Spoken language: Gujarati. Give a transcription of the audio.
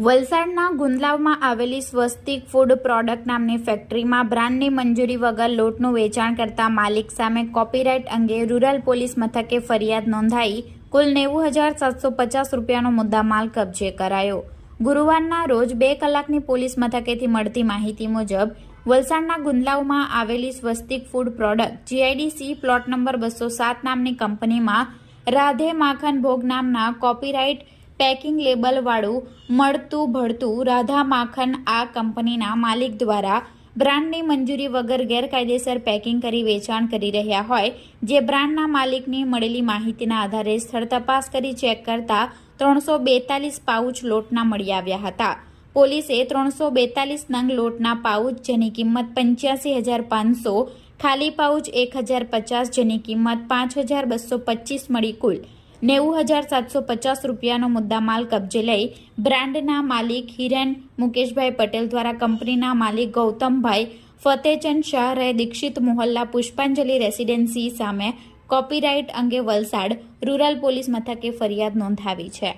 વલસાડના ગુંદલાવમાં આવેલી સ્વસ્તિક ફૂડ પ્રોડક્ટ નામની ફેક્ટરીમાં બ્રાન્ડની મંજૂરી વગર લોટનું વેચાણ કરતા માલિક સામે કોપીરાઇટ અંગે રૂરલ પોલીસ મથકે ફરિયાદ નોંધાઈ કુલ 90,750 રૂપિયાનો મુદ્દામાલ કબજે કરાયો। ગુરુવારના રોજ 2 કલાકની પોલીસ મથકેથી મળતી માહિતી મુજબ વલસાડના ગુંદલાવમાં આવેલી Swastik food product GIDC plot number 207 નામની કંપનીમાં રાધે માખન ભોગ નામના કોપીરાઇટ પેકિંગ લેબલ વાળું મળતું ભળતું રાધા માખન આ કંપનીના માલિક દ્વારા બ્રાન્ડની મંજૂરી વગર ગેરકાયદેસર પેકિંગ કરી વેચાણ કરી રહ્યા હોય, જે બ્રાન્ડના માલિકની મળેલી માહિતીના આધારે સ્થળ તપાસ કરી ચેક કરતા 342 પાઉચ લોટના મળી આવ્યા હતા। પોલીસે 342 નંગ લોટના પાઉચ જેની કિંમત 85,500, ખાલી પાઉચ 1,050 જેની કિંમત 5,225 મળી કુલ 90,750 રૂપિયાનો મુદ્દામાલ કબજે લઈ બ્રાન્ડના માલિક હિરેન મુકેશભાઈ પટેલ દ્વારા કંપનીના માલિક ગૌતમભાઈ ફતેચંદ શાહ રહે દીક્ષિત મોહલ્લા પુષ્પાંજલિ રેસિડેન્સી સામે કોપીરાઇટ અંગે વલસાડ રૂરલ પોલીસ મથકે ફરિયાદ નોંધાવી છે।